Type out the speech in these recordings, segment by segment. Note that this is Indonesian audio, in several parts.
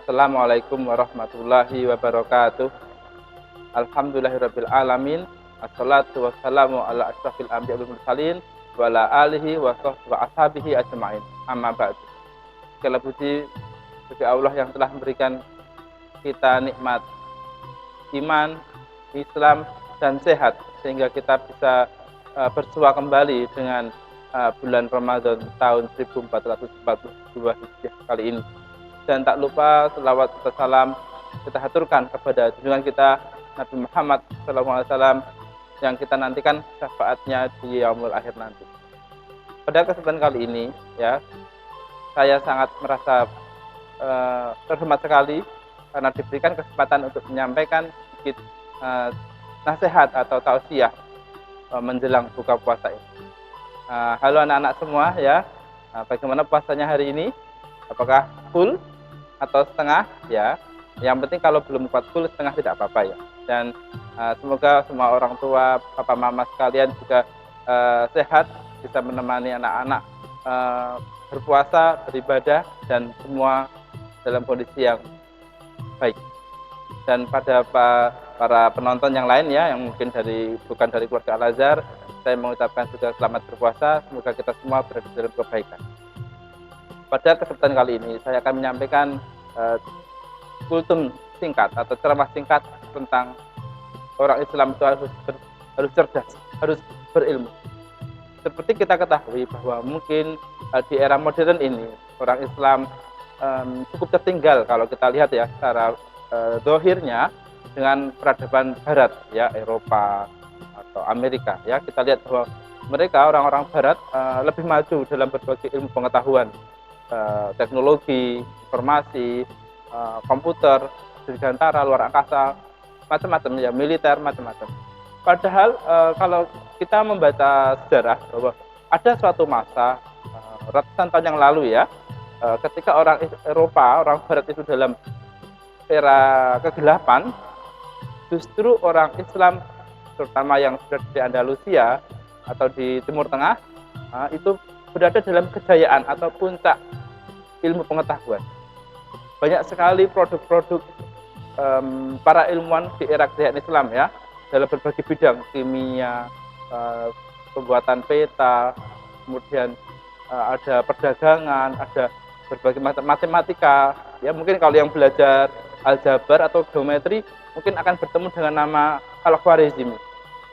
Assalamualaikum warahmatullahi wabarakatuh. Alhamdulillahirabbil alamin. Assalatu wassalamu ala asyrafil anbiya'i wal mursalin wa ala alihi wa ashabihi ajmain. Amma ba'du. Segala puji bagi Allah yang telah memberikan kita nikmat iman, Islam dan sehat sehingga kita bisa bersua kembali dengan bulan Ramadan tahun 1442 Hijriah kali ini. Dan tak lupa selawat serta salam kita haturkan kepada junjungan kita Nabi Muhammad SAW yang kita nantikan syafaatnya di yaumul akhir nanti. Pada kesempatan kali ini ya, saya sangat merasa terhormat sekali karena diberikan kesempatan untuk menyampaikan sedikit nasihat atau tausiah menjelang buka puasa ini. Halo anak-anak semua ya, bagaimana puasanya hari ini? Apakah full atau setengah ya? Yang penting kalau belum kuat full, setengah tidak apa-apa ya. Dan semoga semua orang tua, papa mama sekalian juga sehat, bisa menemani anak-anak berpuasa, beribadah dan semua dalam kondisi yang baik. Dan pada para penonton yang lain ya, yang mungkin bukan dari keluarga Al-Azhar, saya mengucapkan juga selamat berpuasa. Semoga kita semua berada dalam kebaikan. Pada kesempatan kali ini saya akan menyampaikan kultum singkat atau ceramah singkat tentang orang Islam itu harus cerdas, harus berilmu. Seperti kita ketahui bahwa mungkin di era modern ini orang Islam cukup tertinggal kalau kita lihat ya secara zahirnya dengan peradaban Barat ya, Eropa atau Amerika ya. Kita lihat bahwa mereka orang-orang Barat lebih maju dalam berbagai ilmu pengetahuan, teknologi, informasi, komputer, dirgantara, luar angkasa, macam-macam ya, militer, macam-macam. Padahal kalau kita membaca sejarah bahwa ada suatu masa ratusan tahun yang lalu ya, ketika orang Eropa, orang Barat itu dalam era kegelapan, justru orang Islam terutama yang berada di Andalusia atau di Timur Tengah itu berada dalam kejayaan atau puncak ilmu pengetahuan. Banyak sekali produk-produk para ilmuwan di era kejayaan Islam ya, dalam berbagai bidang, kimia, pembuatan peta, kemudian ada perdagangan, ada berbagai macam matematika ya. Mungkin kalau yang belajar aljabar atau geometri mungkin akan bertemu dengan nama Al-Khwarizmi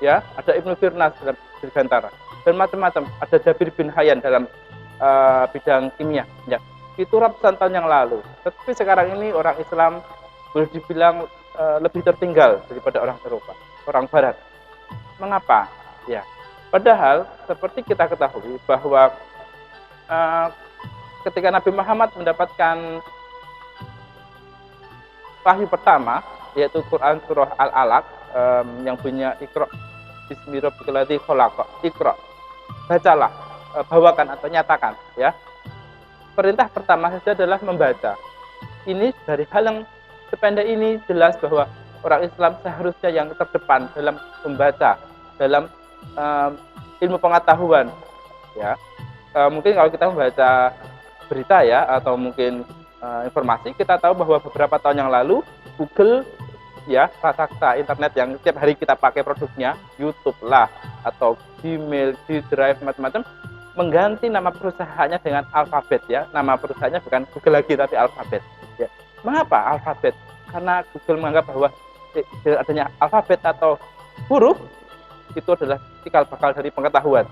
ya, ada Ibnu Firnas dalam dirgantara dan macam-macam, ada Jabir bin Hayyan dalam bidang kimia ya. Itu ratusan tahun yang lalu. Tetapi sekarang ini orang Islam boleh dibilang lebih tertinggal daripada orang Eropa, orang Barat. Mengapa? Ya, padahal seperti kita ketahui bahwa ketika Nabi Muhammad mendapatkan wahyu pertama, yaitu Quran surah Al-Alaq yang punya Iqra bismi rabbikal ladzi khalaq, Iqra, bacalah, bawakan atau nyatakan ya. Perintah pertama saja adalah membaca. Ini dari hal yang sependek ini jelas bahwa orang Islam seharusnya yang terdepan dalam membaca, dalam ilmu pengetahuan ya. Mungkin kalau kita membaca berita ya atau mungkin informasi, kita tahu bahwa beberapa tahun yang lalu Google ya, raksasa internet yang setiap hari kita pakai produknya, YouTube lah atau Gmail, G-Drive, macam-macam, mengganti nama perusahaannya dengan Alphabet ya. Nama perusahaannya bukan Google lagi tapi Alphabet ya. Mengapa Alphabet? Karena Google menganggap bahwa dengan adanya alfabet atau huruf itu adalah cikal bakal dari pengetahuan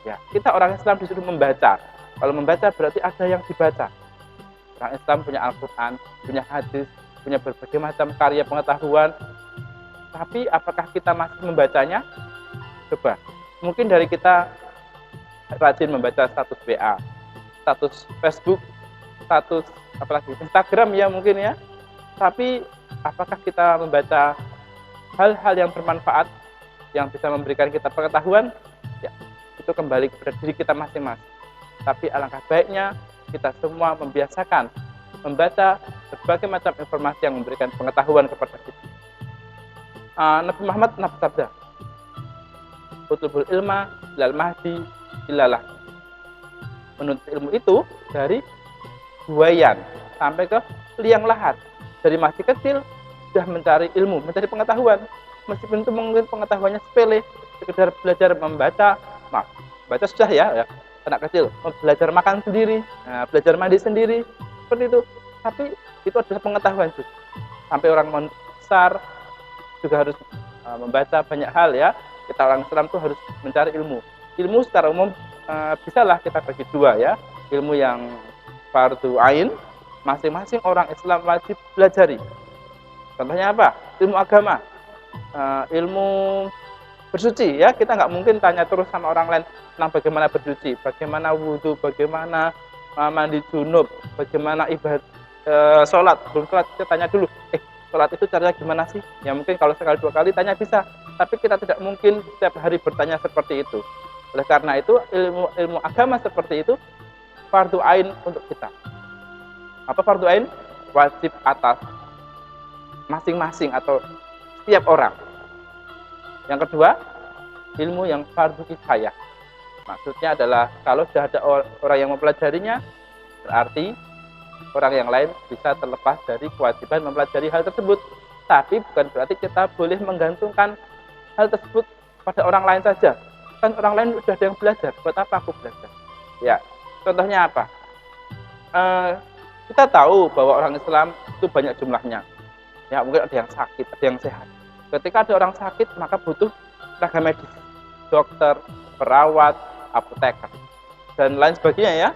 ya. Kita orang Islam disuruh membaca. Kalau membaca berarti ada yang dibaca. Orang Islam punya Al-Quran, punya hadis, punya berbagai macam karya pengetahuan, tapi apakah kita masih membacanya? Coba, mungkin dari kita rajin membaca status WA, status Facebook, status apalagi Instagram ya mungkin ya. Tapi apakah kita membaca hal-hal yang bermanfaat yang bisa memberikan kita pengetahuan? Ya, itu kembali kepada diri kita masing-masing. Tapi alangkah baiknya kita semua membiasakan membaca berbagai macam informasi yang memberikan pengetahuan kepada kita. Nabi Muhammad bersabda, "Utlubul ilma ilal mahdi ilalah." Menuntut ilmu itu dari buayan sampai ke liang lahat. Dari masih kecil sudah mencari ilmu, mencari pengetahuan. Meskipun itu mungkin pengetahuannya sepele, sekedar belajar membaca, baca sudah ya, anak kecil belajar makan sendiri, belajar mandi sendiri, seperti itu. Tapi itu adalah pengetahuan juga. Sampai orang besar juga harus membaca banyak hal ya. Kita orang Islam itu harus mencari ilmu. Ilmu secara umum bisalah kita bagi dua ya. Ilmu yang fardu ain, masing-masing orang Islam wajib pelajari. Contohnya apa? Ilmu agama, ilmu bersuci ya. Kita nggak mungkin tanya terus sama orang lain tentang bagaimana bersuci, bagaimana wudhu, bagaimana mandi junub, bagaimana ibadah sholat. Belum sholat kita tanya dulu, sholat itu caranya gimana sih? Ya mungkin kalau sekali dua kali tanya bisa, tapi kita tidak mungkin setiap hari bertanya seperti itu. Oleh karena itu ilmu agama seperti itu fardu ain untuk kita. Apa fardu ain? Wajib atas masing-masing atau setiap orang. Yang kedua, ilmu yang fardu kifayah. Maksudnya adalah kalau sudah ada orang yang mempelajarinya, berarti orang yang lain bisa terlepas dari kewajiban mempelajari hal tersebut. Tapi bukan berarti kita boleh menggantungkan hal tersebut pada orang lain saja. Kan orang lain sudah ada yang belajar, buat apa aku belajar? Ya, contohnya apa? Kita tahu bahwa orang Islam itu banyak jumlahnya. Ya, mungkin ada yang sakit, ada yang sehat. Ketika ada orang sakit, maka butuh tenaga medis, dokter, perawat, apoteker, dan lain sebagainya ya.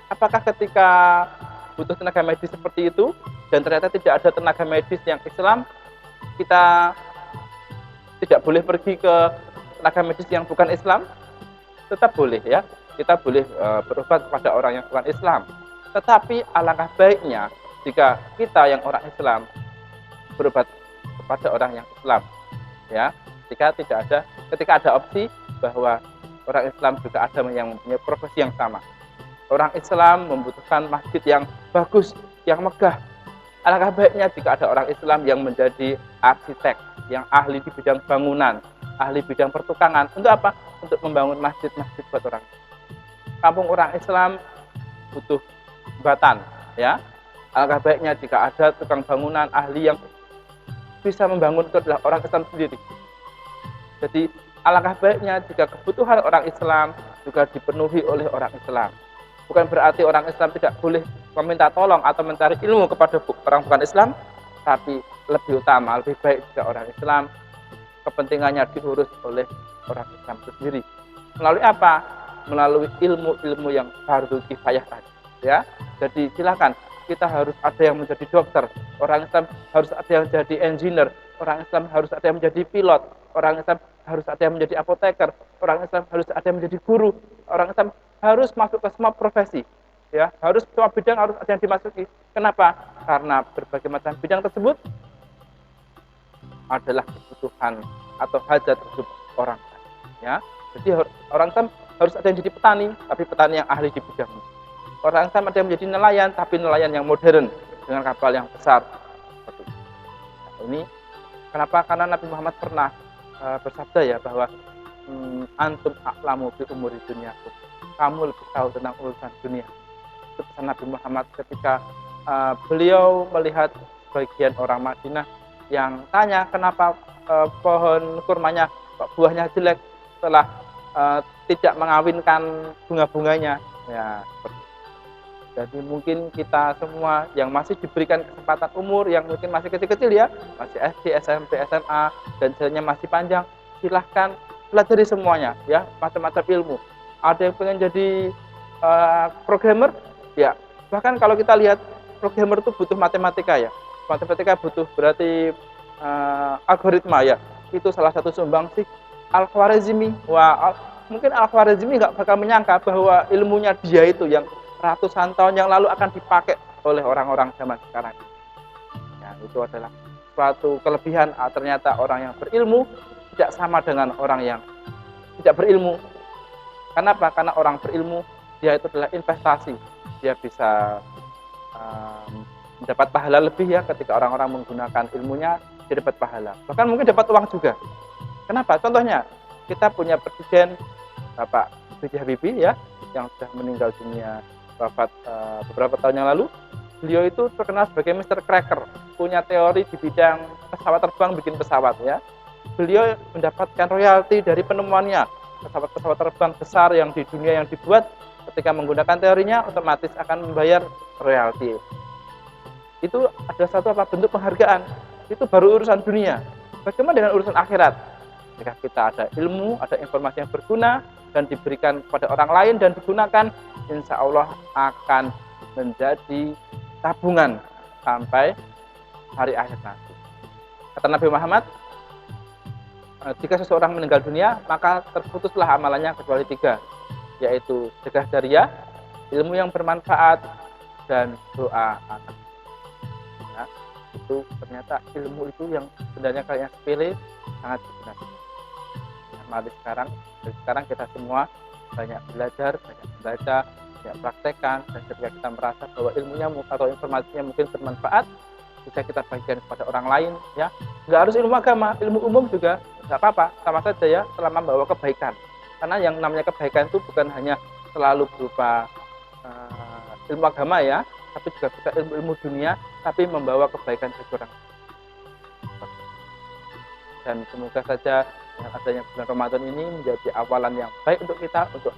Apakah ketika butuh tenaga medis seperti itu, dan ternyata tidak ada tenaga medis yang Islam, kita tidak boleh pergi ke tenaga medis yang bukan Islam? Tetap boleh ya, kita boleh berobat kepada orang yang bukan Islam. Tetapi alangkah baiknya jika kita yang orang Islam berobat kepada orang yang Islam, ya. Ketika ada opsi bahwa orang Islam juga ada yang mempunyai profesi yang sama. Orang Islam membutuhkan masjid yang bagus, yang megah. Alangkah baiknya jika ada orang Islam yang menjadi arsitek, yang ahli di bidang bangunan, ahli bidang pertukangan. Untuk apa? Untuk membangun masjid-masjid buat orang. Kampung orang Islam butuh jembatan, ya. Alangkah baiknya jika ada tukang bangunan ahli yang bisa membangun, itu adalah orang Islam sendiri. Jadi alangkah baiknya jika kebutuhan orang Islam juga dipenuhi oleh orang Islam. Bukan berarti orang Islam tidak boleh meminta tolong atau mencari ilmu kepada orang bukan Islam, tapi lebih utama, lebih baik jika orang Islam kepentingannya diurus oleh orang Islam itu sendiri. Melalui apa? Melalui ilmu-ilmu yang fardu kifayah tadi, ya. Jadi silakan, kita harus ada yang menjadi dokter, orang Islam harus ada yang menjadi engineer, orang Islam harus ada yang menjadi pilot, orang Islam harus ada yang menjadi apoteker, orang Islam harus ada yang menjadi guru, orang Islam harus masuk ke semua profesi, ya, harus semua bidang harus ada yang dimasuki. Kenapa? Karena berbagai macam bidang tersebut adalah kebutuhan atau hajat hidup orang, ya. Jadi orang Islam harus ada yang jadi petani, tapi petani yang ahli di bidangnya. Orang Islam ada yang menjadi nelayan, tapi nelayan yang modern dengan kapal yang besar. Nah, ini kenapa? Karena Nabi Muhammad pernah bersabda ya bahwa antum a'lamu bi umuri dunyakum. Kamu lebih tahu tentang urusan dunia. Itu pesan Nabi Muhammad ketika beliau melihat sebagian orang Madinah yang tanya kenapa pohon kurmanya buahnya jelek setelah tidak mengawinkan bunga-bunganya. Ya, jadi mungkin kita semua yang masih diberikan kesempatan umur, yang mungkin masih kecil-kecil ya, masih SD, SMP, SMA, dan jalannya masih panjang, silahkan pelajari semuanya ya, macam-macam ilmu. Ada yang pengen jadi programmer, ya. Bahkan kalau kita lihat programmer itu butuh matematika ya. Matematika butuh berarti algoritma ya. Itu salah satu sumbangsih Al-Khwarizmi. Mungkin Al-Khwarizmi nggak bakal menyangka bahwa ilmunya dia itu yang ratusan tahun yang lalu akan dipakai oleh orang-orang zaman sekarang. Ya, itu adalah suatu kelebihan. Ternyata orang yang berilmu tidak sama dengan orang yang tidak berilmu. Kenapa? Karena orang berilmu dia itu adalah investasi. Dia bisa mendapat pahala lebih ya ketika orang-orang menggunakan ilmunya, dia dapat pahala. Bahkan mungkin dapat uang juga. Kenapa? Contohnya kita punya presiden Bapak B.J. Habibie ya, yang sudah meninggal dunia wafat beberapa tahun yang lalu. beliau itu terkenal sebagai Mr. Cracker, punya teori di bidang pesawat terbang, bikin pesawat ya. Beliau mendapatkan royalti dari penemuannya. Pesawat-pesawat terbang besar yang di dunia yang dibuat, ketika menggunakan teorinya otomatis akan membayar royalti. Itu ada satu bentuk penghargaan. Itu baru urusan dunia. Bagaimana dengan urusan akhirat? Jika kita ada ilmu, ada informasi yang berguna dan diberikan kepada orang lain dan digunakan, insya Allah akan menjadi tabungan sampai hari akhir nanti. Kata Nabi Muhammad, jika seseorang meninggal dunia, maka terputuslah amalannya kecuali 3, yaitu sedekah jariah, ilmu yang bermanfaat, dan doa anak. Ya, itu ternyata ilmu itu yang sebenarnya kalian sepele sangat berguna. Mari sekarang kita semua banyak belajar, banyak membaca, banyak praktekkan, dan ketika kita merasa bahwa ilmunya atau informasinya mungkin bermanfaat, bisa kita bagikan kepada orang lain, ya. Nggak harus ilmu agama, ilmu umum juga nggak apa-apa, sama saja ya, selama membawa kebaikan. Karena yang namanya kebaikan itu bukan hanya selalu berupa ilmu agama ya, tapi juga bisa ilmu dunia, tapi membawa kebaikan bagi orang. Dan semoga saja dengan adanya bulan Ramadan ini menjadi awalan yang baik untuk kita, untuk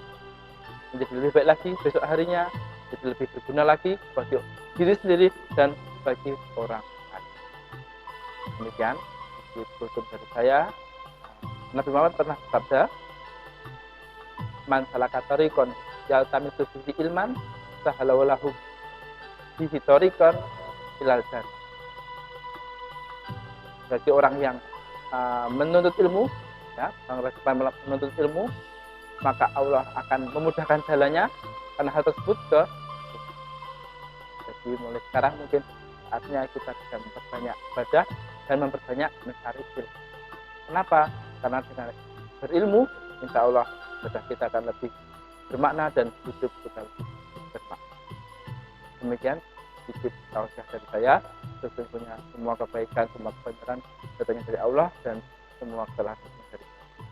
menjadi lebih baik lagi besok harinya, jadi lebih berguna lagi bagi diri sendiri dan bagi orang lain. Demikian tutup dari saya. Nabi Muhammad pernah bersabda, "Man salaka tariqan yaltamisu fihi ilman, sahala lahu bihi tariqan ilal jannah." Bagi orang yang menuntut ilmu, ya, menuntut ilmu, maka Allah akan memudahkan jalannya karena hal tersebut ke. Jadi mulai sekarang mungkin saatnya kita bisa memperbanyak ibadah dan memperbanyak mencari ilmu. Kenapa? Karena dengan berilmu, insya Allah ibadah kita akan lebih bermakna dan hidup kita lebih bermakna. Demikian sedikit tausiah dari saya. Sesungguhnya semua kebaikan, semua kebenaran datangnya dari Allah dan semua kesalahan dari Allah.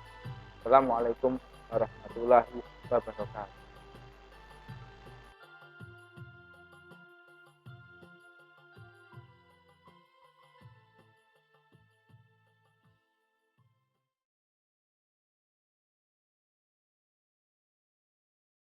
Assalamualaikum warahmatullahi wabarakatuh.